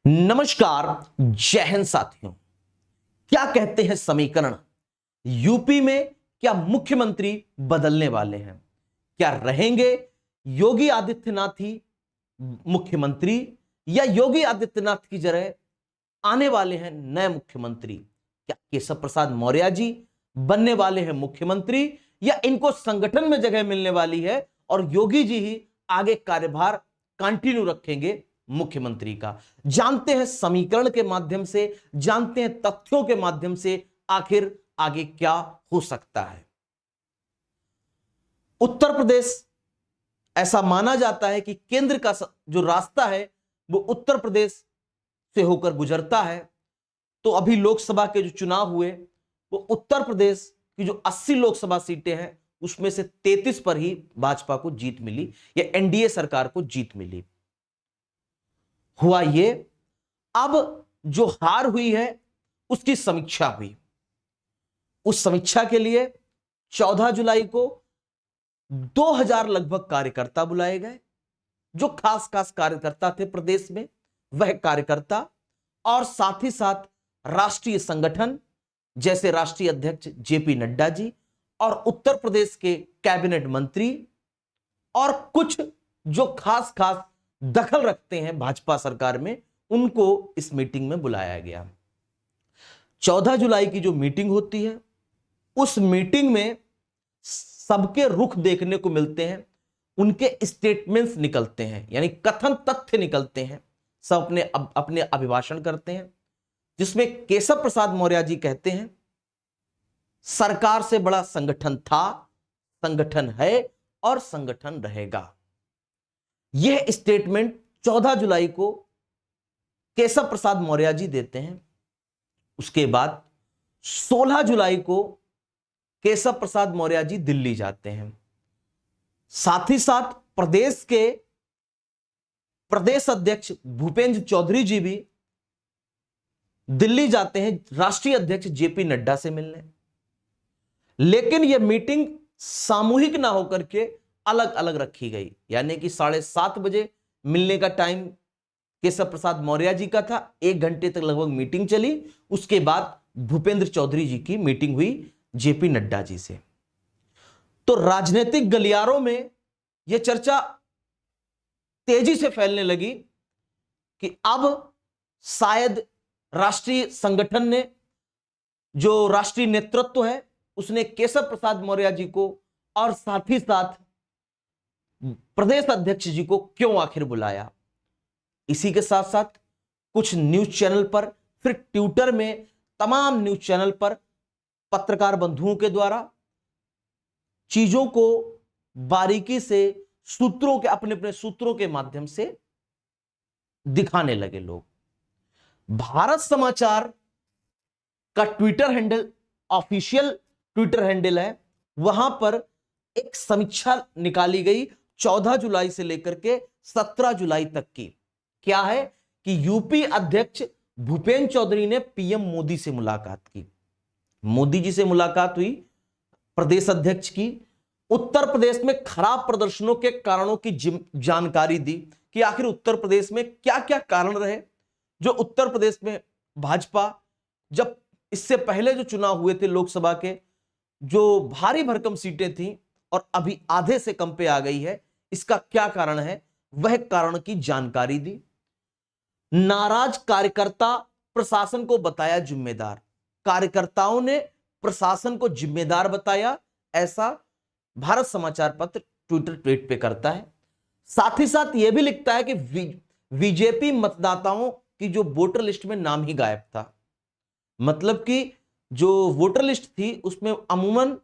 नमस्कार, जय हिंद साथियों। क्या कहते हैं समीकरण? यूपी में क्या मुख्यमंत्री बदलने वाले हैं? क्या रहेंगे योगी आदित्यनाथ ही मुख्यमंत्री या योगी आदित्यनाथ की जगह आने वाले हैं नए मुख्यमंत्री? क्या केशव प्रसाद मौर्य जी बनने वाले हैं मुख्यमंत्री या इनको संगठन में जगह मिलने वाली है और योगी जी ही आगे कार्यभार कंटिन्यू रखेंगे मुख्यमंत्री का? जानते हैं समीकरण के माध्यम से, जानते हैं तथ्यों के माध्यम से आखिर आगे क्या हो सकता है। उत्तर प्रदेश, ऐसा माना जाता है कि केंद्र का जो रास्ता है वो उत्तर प्रदेश से होकर गुजरता है। तो अभी लोकसभा के जो चुनाव हुए वो उत्तर प्रदेश की जो 80 लोकसभा सीटें हैं उसमें से 33 पर ही भाजपा को जीत मिली या एनडीए सरकार को जीत मिली। हुआ ये, अब जो हार हुई है उसकी समीक्षा हुई। उस समीक्षा के लिए 14 जुलाई को 2000 लगभग कार्यकर्ता बुलाए गए। जो खास खास कार्यकर्ता थे प्रदेश में, वह कार्यकर्ता और साथ ही साथ राष्ट्रीय संगठन जैसे राष्ट्रीय अध्यक्ष जेपी नड्डा जी और उत्तर प्रदेश के कैबिनेट मंत्री और कुछ जो खास खास दखल रखते हैं भाजपा सरकार में, उनको इस मीटिंग में बुलाया गया। 14 जुलाई की जो मीटिंग होती है उस मीटिंग में सबके रुख देखने को मिलते हैं, उनके स्टेटमेंट्स निकलते हैं, यानी कथन तथ्य निकलते हैं। सब अपने अभिभाषण करते हैं जिसमें केशव प्रसाद मौर्य जी कहते हैं सरकार से बड़ा संगठन था, संगठन है और संगठन रहेगा। यह स्टेटमेंट 14 जुलाई को केशव प्रसाद मौर्य जी देते हैं। उसके बाद 16 जुलाई को केशव प्रसाद मौर्य जी दिल्ली जाते हैं। साथ ही साथ प्रदेश के प्रदेश अध्यक्ष भूपेंद्र चौधरी जी भी दिल्ली जाते हैं राष्ट्रीय अध्यक्ष जेपी नड्डा से मिलने। लेकिन यह मीटिंग सामूहिक ना होकर के अलग अलग रखी गई, यानी कि 7:30 बजे मिलने का टाइम केशव प्रसाद मौर्य जी का था। 1 घंटे तक लगभग मीटिंग चली। उसके बाद भूपेंद्र चौधरी जी की मीटिंग हुई जेपी नड्डा जी से। तो राजनीतिक गलियारों में यह चर्चा तेजी से फैलने लगी कि अब शायद राष्ट्रीय संगठन ने, जो राष्ट्रीय नेतृत्व है, उसने केशव प्रसाद मौर्य जी को और साथ ही साथ प्रदेश अध्यक्ष जी को क्यों आखिर बुलाया। इसी के साथ साथ कुछ न्यूज चैनल पर, फिर ट्विटर में, तमाम न्यूज चैनल पर पत्रकार बंधुओं के द्वारा चीजों को बारीकी से सूत्रों के, अपने अपने सूत्रों के माध्यम से दिखाने लगे लोग। भारत समाचार का Twitter handle, official Twitter handle है, वहां पर एक समीक्षा निकाली गई 14 जुलाई से लेकर के 17 जुलाई तक की। क्या है कि यूपी अध्यक्ष भूपेंद्र चौधरी ने पीएम मोदी से मुलाकात की। मोदी जी से मुलाकात हुई, प्रदेश अध्यक्ष की। उत्तर प्रदेश में खराब प्रदर्शनों के कारणों की जानकारी दी कि आखिर उत्तर प्रदेश में क्या क्या कारण रहे। जो उत्तर प्रदेश में भाजपा, जब इससे पहले जो चुनाव हुए थे लोकसभा के, जो भारी भरकम सीटें थी और अभी आधे से कम पे आ गई है, इसका क्या कारण है, वह कारण की जानकारी दी। नाराज कार्यकर्ता प्रशासन को बताया जिम्मेदार, कार्यकर्ताओं ने प्रशासन को जिम्मेदार बताया, ऐसा भारत समाचार पत्र ट्विटर ट्वीट पे करता है। साथ ही साथ यह भी लिखता है कि बीजेपी मतदाताओं की जो वोटर लिस्ट में नाम ही गायब था। मतलब कि जो वोटर लिस्ट थी उसमें अमूमन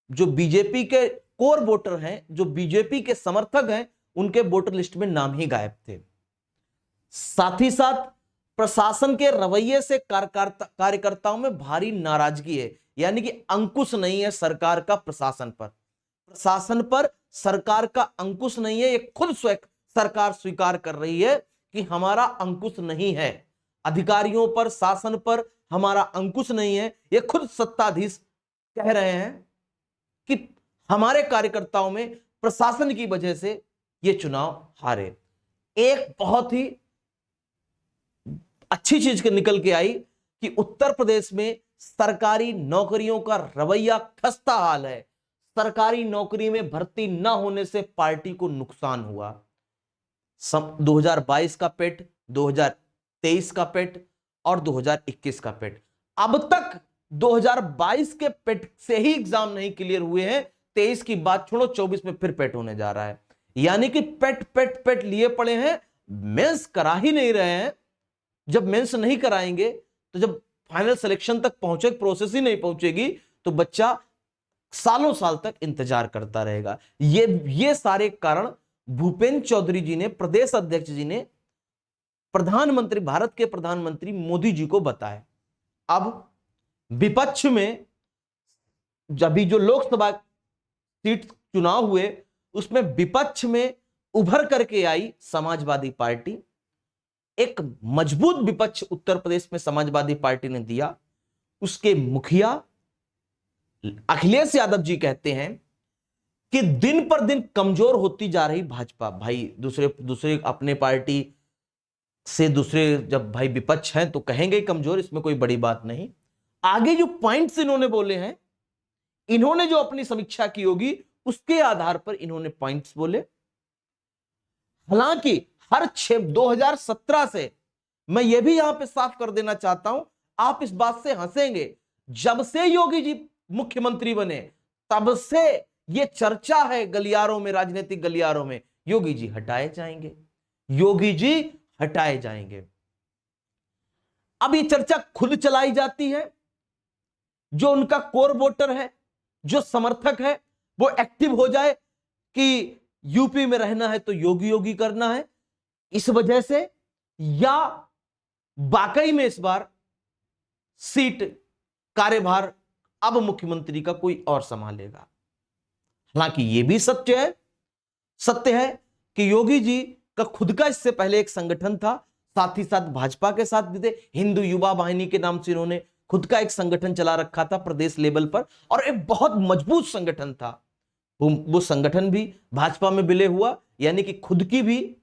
जो बीजेपी के कोर वोटर हैं, जो बीजेपी के समर्थक हैं, उनके वोटर लिस्ट में नाम ही गायब थे। साथ ही साथ प्रशासन के रवैये से कार्यकर्ताओं में भारी नाराजगी है, यानी कि अंकुश नहीं है सरकार का प्रशासन पर। प्रशासन पर सरकार का अंकुश नहीं है, ये खुद सरकार स्वीकार कर रही है कि हमारा अंकुश नहीं है, अधिकारियों पर, शासन पर हमारा अंकुश नहीं है। ये खुद सत्ताधीश कह रहे हैं कि हमारे कार्यकर्ताओं में प्रशासन की वजह से ये चुनाव हारे। एक बहुत ही अच्छी चीज निकल के आई कि उत्तर प्रदेश में सरकारी नौकरियों का रवैया खस्ता हाल है। सरकारी नौकरी में भर्ती न होने से पार्टी को नुकसान हुआ। 2022 का पेट, 2023 का पेट और 2021 का पेट। अब तक 2022 के पेट से ही एग्जाम नहीं क्लियर हुए हैं। 23 की बात छोड़ो, 24 में फिर पेट होने जा रहा है। यानी कि पेट पेट पेट लिए पड़े हैं, मेंस करा ही नहीं रहे हैं। जब मेंस नहीं कराएंगे तो जब फाइनल सिलेक्शन तक पहुंचे, प्रोसेस ही नहीं पहुंचेगी, तो बच्चा सालों साल तक इंतजार करता रहेगा। ये सारे कारण भूपेंद्र चौधरी जी ने, प्रदेश अध्यक्ष जी ने प्रधानमंत्री, भारत के प्रधानमंत्री मोदी जी को बताए। अब विपक्ष में जब भी जो लोकसभा सीट चुनाव हुए, उसमें विपक्ष में उभर करके आई समाजवादी पार्टी। एक मजबूत विपक्ष उत्तर प्रदेश में समाजवादी पार्टी ने दिया। उसके मुखिया अखिलेश यादव जी कहते हैं कि दिन पर दिन कमजोर होती जा रही भाजपा। भाई दूसरे अपने पार्टी से दूसरे जब भाई विपक्ष हैं तो कहेंगे कमजोर, इसमें कोई बड़ी बात नहीं। आगे जो पॉइंट्स इन्होंने बोले हैं, इन्होंने जो अपनी समीक्षा की होगी उसके आधार पर इन्होंने पॉइंट्स बोले। हालांकि हर 2017 से, मैं यह भी यहां पे साफ कर देना चाहता हूं, आप इस बात से हंसेंगे, जब से योगी जी मुख्यमंत्री बने तब से यह चर्चा है गलियारों में, राजनीतिक गलियारों में, योगी जी हटाए जाएंगे, योगी जी हटाए जाएंगे। अब यह चर्चा खुद चलाई जाती है। जो उनका कोर वोटर है, जो समर्थक है, वो एक्टिव हो जाए कि यूपी में रहना है तो योगी योगी करना है, इस वजह से, या वाकई में इस बार सीट, कार्यभार अब मुख्यमंत्री का कोई और संभालेगा। हालांकि यह भी सत्य है कि योगी जी का खुद का इससे पहले एक संगठन था, साथ ही साथ भाजपा के साथ भी थे। हिंदू युवा वाहिनी के नाम से इन्होंने खुद का एक संगठन चला रखा था प्रदेश लेवल पर, और एक बहुत मजबूत संगठन था। वो संगठन भी भाजपा में विलय हुआ, यानी कि खुद की भी,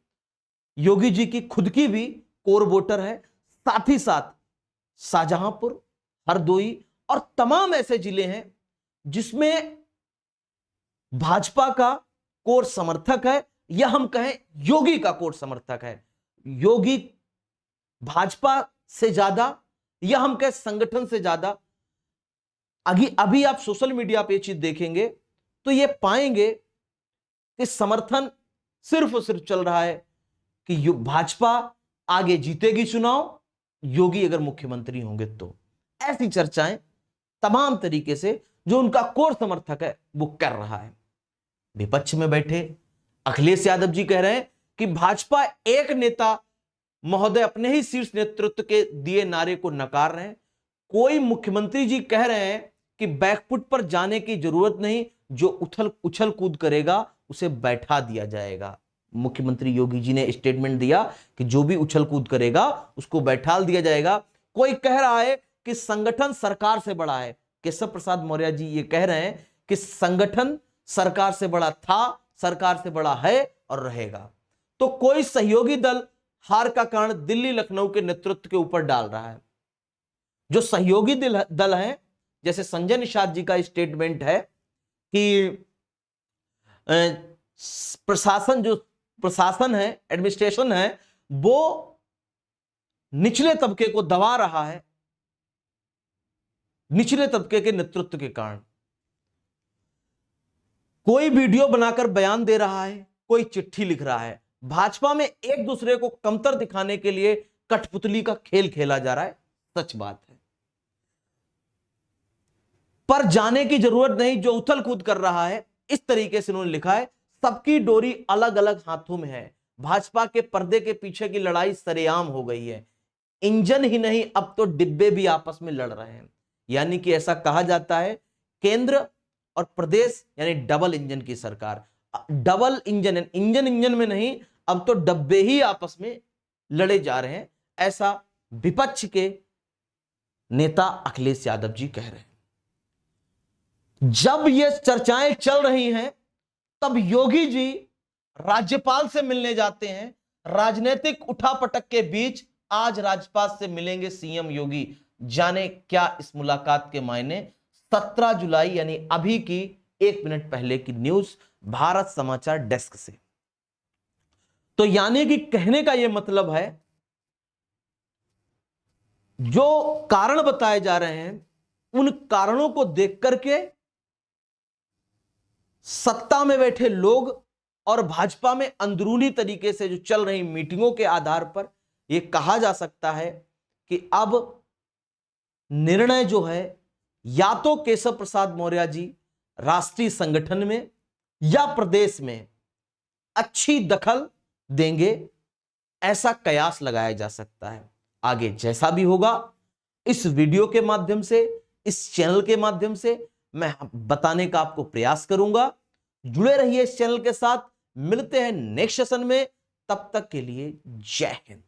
योगी जी की खुद की भी कोर वोटर है। साथ ही साथ शाहजहांपुर, हरदोई और तमाम ऐसे जिले हैं जिसमें भाजपा का कोर समर्थक है, या हम कहें योगी का कोर समर्थक है। योगी भाजपा से ज्यादा, या हम कहें संगठन से ज्यादा, अभी आप सोशल मीडिया पे ये चीज देखेंगे तो ये पाएंगे कि समर्थन सिर्फ और सिर्फ चल रहा है कि भाजपा आगे जीतेगी चुनाव, योगी अगर मुख्यमंत्री होंगे तो। ऐसी चर्चाएं तमाम तरीके से जो उनका कोर समर्थक है वो कर रहा है। विपक्ष में बैठे अखिलेश यादव जी कह रहे हैं कि भाजपा एक नेता महोदय अपने ही शीर्ष नेतृत्व के दिए नारे को नकार रहे हैं। कोई मुख्यमंत्री जी कह रहे हैं कि बैकफुट पर जाने की जरूरत नहीं, जो उछल कूद करेगा उसे बैठा दिया जाएगा। मुख्यमंत्री योगी जी ने स्टेटमेंट दिया कि जो भी उछल कूद करेगा उसको बैठा दिया जाएगा। कोई कह रहा है कि संगठन सरकार से बड़ा है। केशव प्रसाद मौर्य जी ये कह रहे हैं कि संगठन सरकार से बड़ा था, सरकार से बड़ा है और रहेगा। तो कोई सहयोगी दल हार का कारण दिल्ली लखनऊ के नेतृत्व के ऊपर डाल रहा है। जो सहयोगी दल है, जैसे संजय निषाद जी का स्टेटमेंट है कि प्रशासन है, एडमिनिस्ट्रेशन है, वो निचले तबके को दबा रहा है, निचले तबके के नेतृत्व के कारण। कोई वीडियो बनाकर बयान दे रहा है, कोई चिट्ठी लिख रहा है। भाजपा में एक दूसरे को कमतर दिखाने के लिए कठपुतली का खेल खेला जा रहा है, सच बात है। पर जाने की जरूरत नहीं, जो उथल कूद कर रहा है, इस तरीके से उन्होंने लिखा है। सबकी डोरी अलग अलग हाथों में है। भाजपा के पर्दे के पीछे की लड़ाई सरेआम हो गई है। इंजन ही नहीं, अब तो डिब्बे भी आपस में लड़ रहे हैं। यानी कि ऐसा कहा जाता है केंद्र और प्रदेश यानी डबल इंजन की सरकार। डबल इंजन, इंजन में नहीं, अब तो डब्बे ही आपस में लड़े जा रहे हैं, ऐसा विपक्ष के नेता अखिलेश यादव जी कह रहे हैं। जब ये चर्चाएं चल रही हैं तब योगी जी राज्यपाल से मिलने जाते हैं। राजनीतिक उठापटक के बीच आज राजपाट से मिलेंगे सीएम योगी। जाने क्या इस मुलाकात के मायने। 17 जुलाई यानी अभी की 1 मिनट पहले की न्यूज भारत समाचार डेस्क से। तो यानी कि कहने का यह मतलब है, जो कारण बताए जा रहे हैं उन कारणों को देख करके सत्ता में बैठे लोग और भाजपा में अंदरूनी तरीके से जो चल रही मीटिंगों के आधार पर यह कहा जा सकता है कि अब निर्णय जो है या तो केशव प्रसाद मौर्य जी राष्ट्रीय संगठन में या प्रदेश में अच्छी दखल देंगे, ऐसा कयास लगाया जा सकता है। आगे जैसा भी होगा इस वीडियो के माध्यम से, इस चैनल के माध्यम से मैं बताने का आपको प्रयास करूंगा। जुड़े रहिए इस चैनल के साथ। मिलते हैं नेक्स्ट सेशन में, तब तक के लिए जय हिंद।